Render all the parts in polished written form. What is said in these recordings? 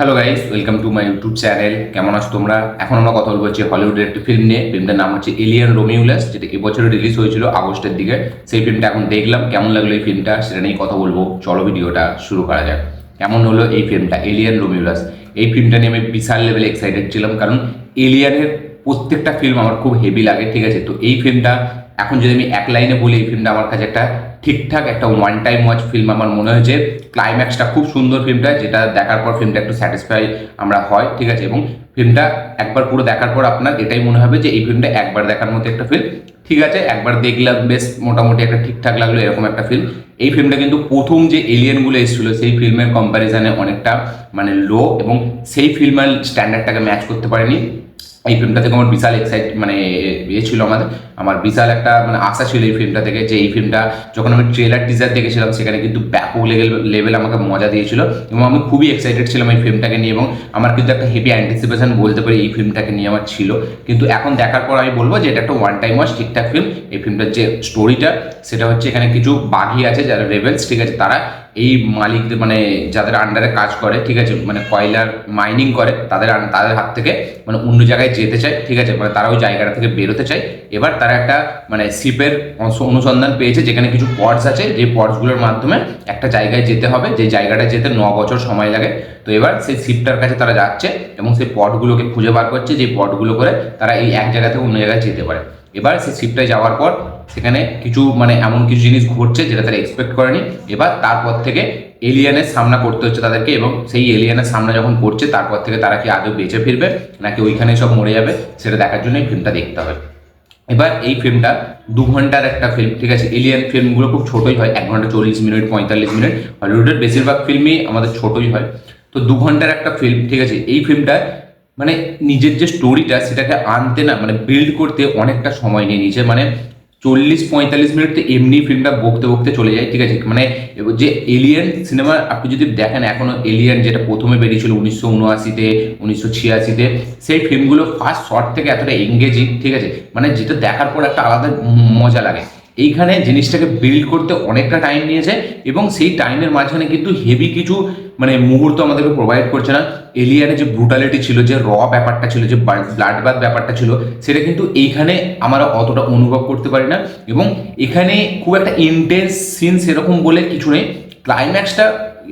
Hello guys, welcome to my YouTube channel. কেমন আছো তোমরা? এখন আমরা কথা বলবো হচ্ছে হলিউডের একটি ফিল্ম নিয়ে। ফিল্মটার নাম হচ্ছে এলিয়ান রোমিউলাস, যেটা এবছরে রিলিজ হয়েছিল আগস্টের দিকে। সেই ফিল্মটা এখন দেখলাম, কেমন লাগলো এই ফিল্মটা সেটা নিয়ে কথা বলবো। চলো ভিডিওটা শুরু করা যাক। কেমন হলো এই ফিল্মটা এলিয়ান রোমিউলাস? এই ফিল্মটা নিয়ে আমি বিশাল লেভেলে এক্সাইটেড ছিলাম, কারণ এলিয়ানের প্রত্যেকটা ফিল্ম আমার খুব হেভি লাগে, ঠিক আছে? তো এই ফিল্মটা এখন যদি আমি এক লাইনে বলি, এই ফিল্মটা আমার কাছে একটা ঠিকঠাক একটা ওয়ান টাইম ওয়াচ ফিল্ম আমার মনে হয়েছে। ক্লাইম্যাক্সটা খুব সুন্দর ফিল্মটা, যেটা দেখার পর ফিল্মটা একটু স্যাটিসফাই আমরা হয়, ঠিক আছে? এবং ফিল্মটা একবার পুরো দেখার পর আপনার এটাই মনে হবে যে এই ফিল্মটা একবার দেখার মতো একটা ফিল্ম, ঠিক আছে? একবার দেখলাম, বেশ মোটামুটি একটা ঠিকঠাক লাগলো, এরকম একটা ফিল্ম। এই ফিল্মটা কিন্তু প্রথম যে এলিয়েনগুলো এসেছিল সেই ফিল্মের কম্প্যারিজনে অনেকটা মানে লো, এবং সেই ফিল্মের স্ট্যান্ডার্ডটাকে ম্যাচ করতে পারেনি। এই ফিল্মটা থেকে আমার বিশাল মানে ছিল, আমার বিশাল একটা মানে আশা ছিল এই ফিল্মটা থেকে, যে এই ফিল্মটা যখন আমি ট্রেলার টিজার দেখেছিলাম সেখানে কিন্তু ব্যাপক লেভেল আমাকে মজা দিয়েছিল, এবং আমি খুবই এক্সাইটেড ছিলাম এই ফিল্মটাকে নিয়ে, এবং আমার কিন্তু একটা হেভি অ্যান্টিসিপেশন বলতে পারি এই ফিল্মটাকে নিয়ে আমার ছিল। কিন্তু এখন দেখার পর আমি বলবো যে এটা একটা ওয়ান টাইম ওয়াচ ঠিকঠাক ফিল্ম। এই ফিল্মটার যে স্টোরিটা সেটা হচ্ছে, এখানে কিছু বাঘি আছে যারা রেবেলস, ঠিক আছে? তারা এই মালিকদের মানে যাদের আন্ডারে কাজ করে, ঠিক আছে, মানে কয়লার মাইনিং করে, তাদের হাত থেকে মানে অন্য জায়গায় যেতে চায়, ঠিক আছে? মানে তারা ওই জায়গাটা থেকে বেরোতে চায়। এবার তারা একটা মানে শিপের অনুসন্ধান পেয়েছে, যেখানে কিছু পডস আছে, যে পডসগুলোর মাধ্যমে একটা জায়গায় যেতে হবে, যে জায়গাটা যেতে 9 বছর সময় লাগে। তো এবার সেই শিপটার কাছে তারা যাচ্ছে এবং সেই পডগুলোকে খুঁজে বার করছে, যে পডগুলো করে তারা এই এক জায়গা থেকে অন্য জায়গায় যেতে পারে। এবার সেই শিপটায় যাওয়ার পর সেখানে কিছু মানে এমন কিছু জিনিস ঘটছে যেটা তারা এক্সপেক্ট করেনি। এবার তারপর থেকে এলিয়ানের সামনা করতে হচ্ছে তাদেরকে, এবং সেই এলিয়ানের সামনা যখন করছে তারপর থেকে তারা কি আদৌ বেঁচে ফিরবে নাকি ওইখানে সব মরে যাবে, সেটা দেখার জন্য এই ফিল্মটা দেখতে হবে। এবার এই ফিল্মটা 2 ঘন্টার একটা ফিল্ম, ঠিক আছে? এলিয়ান ফিল্মগুলো খুব ছোটোই হয়, 1 ঘন্টা 40 মিনিট 45 মিনিট। হলিউডের বেশিরভাগ ফিল্মই আমাদের ছোটোই হয়। তো 2 ঘন্টার একটা ফিল্ম, ঠিক আছে? এই ফিল্মটা মানে নিজের যে স্টোরিটা সেটাকে আনতে না মানে বিল্ড করতে অনেকটা সময় নিয়ে নিয়েছে। মানে 40-45 মিনিট তো এমনি ফিল্মটা বকতে বকতে চলে যায়, ঠিক আছে? মানে যে এলিয়েন সিনেমা আপনি যদি দেখেন, এখনো এলিয়েন যেটা প্রথমে বেরিয়েছিল 1979-তে, 1986-তে, সেই ফিল্মগুলো ফার্স্ট শট থেকে এতটা এঙ্গেজিং, ঠিক আছে? মানে যেটা দেখার পর একটা আলাদা মজা লাগে। এইখানে জিনিসটাকে বিল্ড করতে অনেকটা টাইম নিয়েছে, এবং সেই টাইমের মাঝখানে কিন্তু হেভি কিছু মানে মুহূর্ত আমাদেরকে প্রোভাইড করছে না। এলিয়ানের যে ব্রুটালিটি ছিল, যে ব্যাপারটা ছিল, যে ব্লাড বাথ ব্যাপারটা ছিল, সেটা কিন্তু এইখানে আমরা অতটা অনুভব করতে পারি না। এবং এখানে খুব একটা ইন্টেন্স সিন সেরকম বলে কিছু নেই। ক্লাইম্যাক্সটা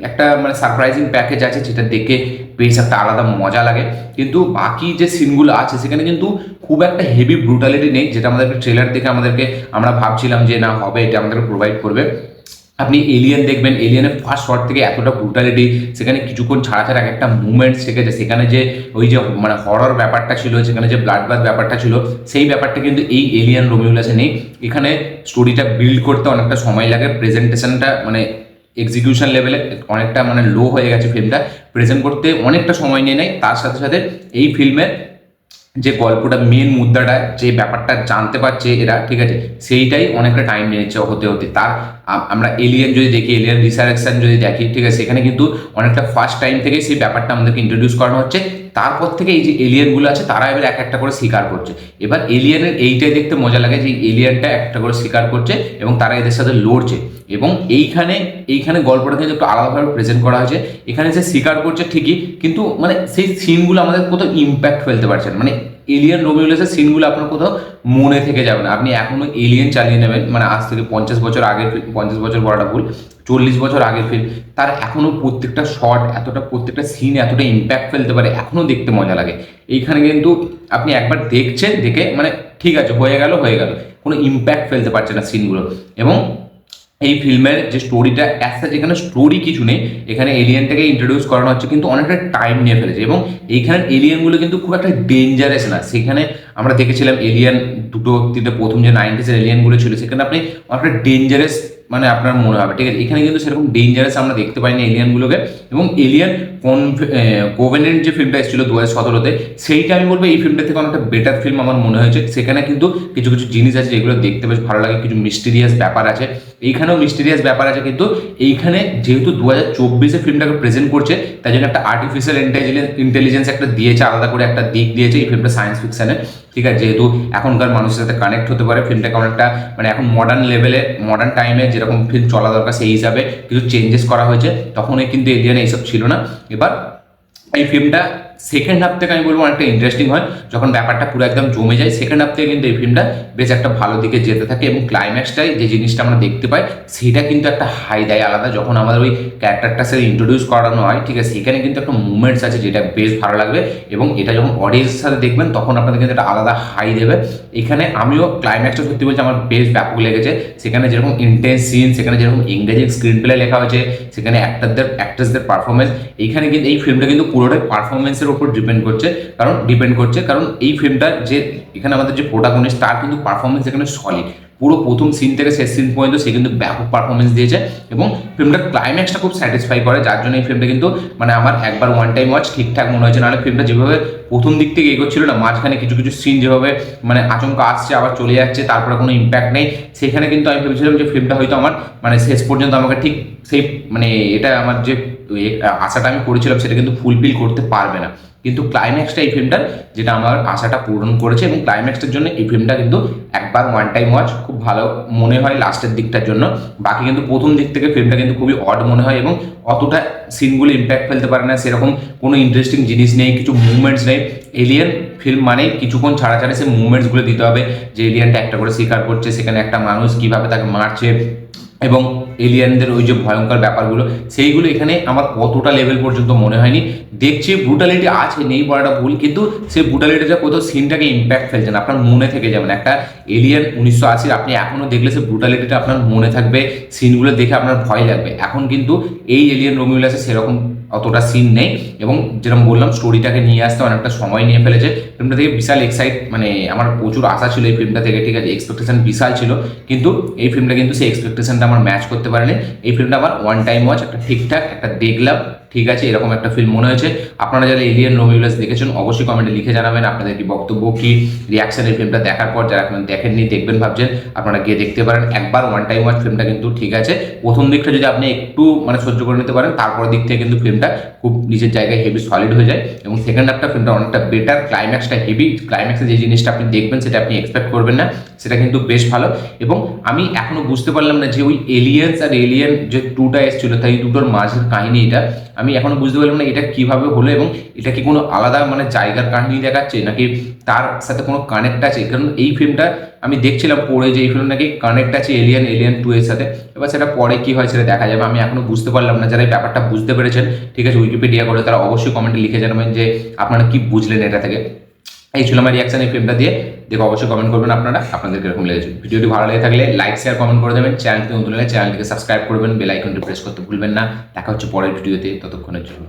একটা মানে সারপ্রাইজিং প্যাকেজ আছে, যেটা দেখে বেশ একটা আলাদা মজা লাগে। কিন্তু বাকি যে সিনগুলো আছে সেখানে কিন্তু খুব একটা হেভি ব্রুটালিটি নেই, যেটা আমাদেরকে ট্রেলার দেখে আমরা ভাবছিলাম যে না হবে, এটা আমাদেরকে প্রোভাইড করবে। আপনি এলিয়েন দেখবেন, এলিয়েনের ফার্স্ট শট থেকে এতটা ব্রুটালিটি, সেখানে কিছুক্ষণ ছাড়া ছাড়া একটা মুভমেন্ট, সেখানে সেখানে যে ওই যে মানে হরর ব্যাপারটা ছিল, সেখানে যে ব্লাড বাথ ব্যাপারটা ছিল, সেই ব্যাপারটা কিন্তু এই এলিয়ান রোমিউলাসে নেই। এখানে স্টোরিটা বিল্ড করতে অনেকটা সময় লাগে, প্রেজেন্টেশনটা মানে এক্সিকিউশন লেভেলে অনেকটা মানে লো হয়ে গেছে। ফিল্মটা প্রেজেন্ট করতে অনেকটা সময় নিয়ে নেয়। তার সাথে সাথে এই ফিল্মের যে গল্পটা মেন মুদ্রাটা যে ব্যাপারটা জানতে পারছে এরা, ঠিক আছে, সেইটাই অনেকটা টাইম নিয়েছে হতে হতে। আমরা এলিয়েন যদি দেখি, এলিয়েন রিসারেকশন যদি দেখি, ঠিক আছে, সেখানে কিন্তু অনেকটা ফার্স্ট টাইম থেকেই সেই ব্যাপারটা আমাদেরকে ইন্ট্রোডিউস করানো হচ্ছে। তারপর থেকে এই যে এলিয়েনগুলো আছে তারা এবার এক একটা করে শিকার করছে। এবার এলিয়েনের এইটাই দেখতে মজা লাগে, যে এলিয়েনটা একটা করে শিকার করছে এবং তারা এদের সাথে লড়ছে। এবং এইখানে গল্পটা কিন্তু একটু আলাদাভাবে প্রেজেন্ট করা হয়েছে। এখানে যে শিকার করছে ঠিকই, কিন্তু মানে সেই সিনগুলো আমাদের কোথাও ইম্প্যাক্ট ফেলতে পারছেন। মানে এলিয়ান রোমিউলাসের সিনগুলো আপনার কোথাও মনে থেকে যাবে না। আপনি এখনো এলিয়েন চালিয়ে নেবেন, মানে আজ থেকে 50 বছর আগের, 50 বছর বলাটা ভুল, 40 বছর আগের ফিল্ম, তার এখনো প্রত্যেকটা শট এতটা, প্রত্যেকটা সিন এতটা ইম্প্যাক্ট ফেলতে পারে, এখনো দেখতে মজা লাগে। এইখানে কিন্তু আপনি একবার দেখছেন, দেখে মানে ঠিক আছে, হয়ে গেল, কোনো ইম্প্যাক্ট ফেলতে পারছে না সিনগুলো। এবং এই ফিল্মের যে স্টোরিটা একটা, যেখানে স্টোরি কিছু নেই, এখানে এলিয়েনটাকে ইন্ট্রোডিউস করানো হচ্ছে কিন্তু অনেকটা টাইম নিয়ে ফেলেছে। এবং এইখানে এলিয়েনগুলো কিন্তু খুব একটা ডেঞ্জারাস না। সেখানে আমরা দেখেছিলাম এলিয়েন 2-3টে প্রথম যে 90s এলিয়েনগুলো ছিল, সেখানে আপনি অনেকটা ডেঞ্জারাস মানে আপনার মনে হবে, ঠিক আছে? এখানে কিন্তু সেরকম ডেঞ্জারাস আমরা দেখতে পাইনি এলিয়েনগুলোকে। এবং এলিয়েন কোভেনেন্ট যে ফিল্মটা এসেছিল 2017-তে, সেইটা আমি বলবো এই ফিল্মটা থেকে অনেকটা বেটার ফিল্ম আমার মনে হয়েছে। সেখানে কিন্তু কিছু কিছু জিনিস আছে যেগুলো দেখতে বেশ ভালো লাগে, কিছু মিস্টিরিয়াস ব্যাপার আছে। এইখানেও মিস্টিরিয়াস ব্যাপার আছে, কিন্তু এইখানে যেহেতু 2024-এ ফিল্মটাকে প্রেজেন্ট করছে, তাই জন্য একটা আর্টিফিশিয়াল ইন্টেলিজেন্স একটা দিয়েছে, আলাদা করে একটা দিক দিয়েছে এই ফিল্মটা সায়েন্স ফিকশনে, ঠিক আছে? যেহেতু এখনকার মানুষের সাথে কানেক্ট হতে পারে, ফিল্মটাকে অনেকটা মানে এখন মডার্ন লেভেলে, মডার্ন টাইমে যেরকম ফিল্ম চলা দরকার সেই হিসাবে কিছু চেঞ্জেস করা হয়েছে। তখন কিন্তু এলিয়েনে এইসব ছিল না। এবার এই ফিল্মটা সেকেন্ড হাফ থেকে আমি বলবো অনেকটা ইন্টারেস্টিং হয়, যখন ব্যাপারটা পুরো একদম জমে যায় সেকেন্ড হাফ থেকে কিন্তু এই ফিল্মটা বেশ একটা ভালো দিকে যেতে থাকে, এবং ক্লাইম্যাক্সটাই যে জিনিসটা আমরা দেখতে পাই সেটা কিন্তু একটা হাই দেয় আলাদা। যখন আমাদের ওই ক্যারেক্টারটা সে ইন্ট্রোডিউস করানো হয়, ঠিক আছে, সেখানে কিন্তু একটা মুভমেন্টস আছে যেটা বেশ ভালো লাগবে, এবং এটা যখন অডিয়েন্সের সাথে দেখবেন তখন আপনাদের কিন্তু একটা আলাদা হাই দেবে। এখানে আমিও ক্লাইম্যাক্সটা সত্যি বলছি আমার বেশ ব্যাপক লেগেছে। সেখানে যেরকম ইন্টেন্স সিন, সেখানে যেরকম ইংরেজি স্ক্রিন প্লে লেখা হয়েছে, সেখানে অ্যাক্টার্সদের পারফরমেন্স, এইখানে কিন্তু এই ফিল্মটা কিন্তু পুরোটাই পারফরমেন্সের উপর ডিপেন্ড করছে। কারণ এই ফিল্মটা যে এখানে আমাদের যে প্রোটাগনিস্ট তার কিন্তু পারফরমেন্স এখানে সলিড, পুরো প্রথম সিন থেকে শেষ সিন পর্যন্ত সে কিন্তু ব্যাপক পারফরমেন্স দিয়েছে, এবং ফিল্মটার ক্লাইম্যাক্সটা খুব স্যাটিসফাই করে, যার জন্য এই ফিল্মটা কিন্তু মানে আমার একবার ওয়ান টাইম ওয়াচ ঠিকঠাক মনে হয়েছে। নাহলে ফিল্মটা যেভাবে প্রথম দিক থেকে এগোচ্ছিল না, মাঝখানে কিছু কিছু সিন যেভাবে মানে আচমকা আসছে আবার চলে যাচ্ছে, তারপরে কোনো ইম্প্যাক্ট নেই, সেখানে কিন্তু আমি ভেবেছিলাম যে ফিল্মটা হয়তো আমার মানে শেষ পর্যন্ত আমাকে ঠিক সেই মানে এটা আমার যে আশাটা আমি করেছিলাম সেটা কিন্তু ফুলফিল করতে পারবে না। কিন্তু ক্লাইম্যাক্সটা এই ফিল্মটার যেটা আমার আশাটা পূরণ করেছে, এবং ক্লাইম্যাক্সটার জন্য এই ফিল্মটা কিন্তু একবার ওয়ান টাইম ওয়াচ খুব ভালো মনে হয় লাস্টের দিকটার জন্য। বাকি কিন্তু প্রথম দিক থেকে ফিল্মটা কিন্তু খুবই অড মনে হয়, এবং অতটা সিনগুলো ইম্প্যাক্ট ফেলতে পারে না, সেরকম কোনো ইন্টারেস্টিং জিনিস নেই, কিছু মুভমেন্টস নেই। এলিয়েন ফিল্ম মানে কিছুক্ষণ ছাড়া ছাড়া সেই মুভমেন্টসগুলো দিতে হবে, যে এলিয়েনটা একটা করে শিকার করছে, সেখানে একটা মানুষ কীভাবে তাকে মারছে, এবং এলিয়ানদের ওই যে ভয়ঙ্কর ব্যাপারগুলো, সেইগুলো এখানে আমার অতটা লেভেল পর্যন্ত মনে হয়নি। দেখছি ব্রুটালিটি আছে, নেই বলাটা ভুল, কিন্তু সেই ব্রুটালিটিটা কোথাও সিনটাকে ইম্প্যাক্ট ফেলছে না, আপনার মনে থেকে যাবেন। একটা এলিয়ান 1980 আপনি এখনও দেখলে সেই ব্রুটালিটিটা আপনার মনে থাকবে, সিনগুলো দেখে আপনার ভয় লাগবে। এখন কিন্তু এই এলিয়ান রোমিউলাসে সেরকম অতটা সিন নেই, এবং যেরকম বললাম স্টোরিটাকে নিয়ে আসতে অনেকটা সময় নিয়ে ফেলেছে। ফিল্মটা থেকে বিশাল মানে আমার প্রচুর আশা ছিল এই ফিল্মটা থেকে, ঠিক আছে, এক্সপেকটেশন বিশাল ছিল, কিন্তু এই ফিল্মটা কিন্তু সেই এক্সপেকটেশনটা আমার ম্যাচ করতে পারেনি। এই ফিল্মটা আমার ওয়ান টাইম ওয়াচ, একটা ঠিকঠাক একটা দেখলাম, ঠিক আছে, এরকম একটা ফিল্ম মনে হয়েছে। আপনারা যারা এলিয়ান রোমিউলাস দেখেছেন অবশ্যই কমেন্টে লিখে জানাবেন আপনাদের কি বক্তব্য, কি রিয়াকশন এই ফিল্মটা দেখার পর। যারা এখন দেখেননি, দেখবেন ভাবছেন, আপনারা গিয়ে দেখতে পারেন একবার ওয়ান টাইম ওয়াচ। ফিল্মটা কিন্তু ঠিক আছে, প্রথম দিকটা যদি আপনি একটু মানে সহ্য করে নিতে পারেন, তারপর দিক থেকে কিন্তু ফিল্মটা খুব নিজের জায়গায় হেভি সলিড হয়ে যায়, এবং সেকেন্ড হাফটা ফিল্মটা অনেকটা বেটার। ক্লাইম্যাক্সটা হেভি, ক্লাইম্যাক্সে যে জিনিসটা আপনি দেখবেন সেটা আপনি এক্সপেক্ট করবেন না, সেটা কিন্তু বেশ ভালো। এবং আমি এখনো বুঝতে পারলাম না যে ওই এলিয়েন্স আর এলিয়েন যে টুটা এসেছিল, তাই দুটোর মাঝের কাহিনী এটা আমি এখনো বুঝতে পারলাম না এটা কিভাবে হলো, এবং এটা কি কোনো আলাদা মানে জায়গার কাহিনী দেখাচ্ছে নাকি তার সাথে কোনো কানেক্ট আছে। কারণ এই ফিল্মটা আমি দেখছিলাম পরে যে এই ফিল্ম নাকি কানেক্ট আছে এলিয়েন 2 এর সাথে, এবার সেটা পরে কি হয় সেটা দেখা যাবে। আমি এখনো বুঝতে পারলাম না, যারা এই ব্যাপারটা বুঝতে পেরেছেন, ঠিক আছে, উইকিপিডিয়া করে, তারা অবশ্যই কমেন্টে লিখে জানাবেন যে আপনারা কি বুঝলেন এটা থেকে। এই ছিল আমার রিয়াকশন এই ফিল্মটা দিয়ে, দেখো অবশ্যই কমেন্ট করবেন আপনারা আপনাদের কিরকম লেগেছে। ভিডিওটি ভালো লেগে থাকলে লাইক শেয়ার কমেন্ট করে দেবেন, চ্যানেলটি নতুন হলে চ্যানেলটিকে সাবস্ক্রাইব করবেন, বেল আইকনটি প্রেস করতে ভুলবেন না। দেখা হচ্ছে পরের ভিডিওতে, ততক্ষণের জন্য।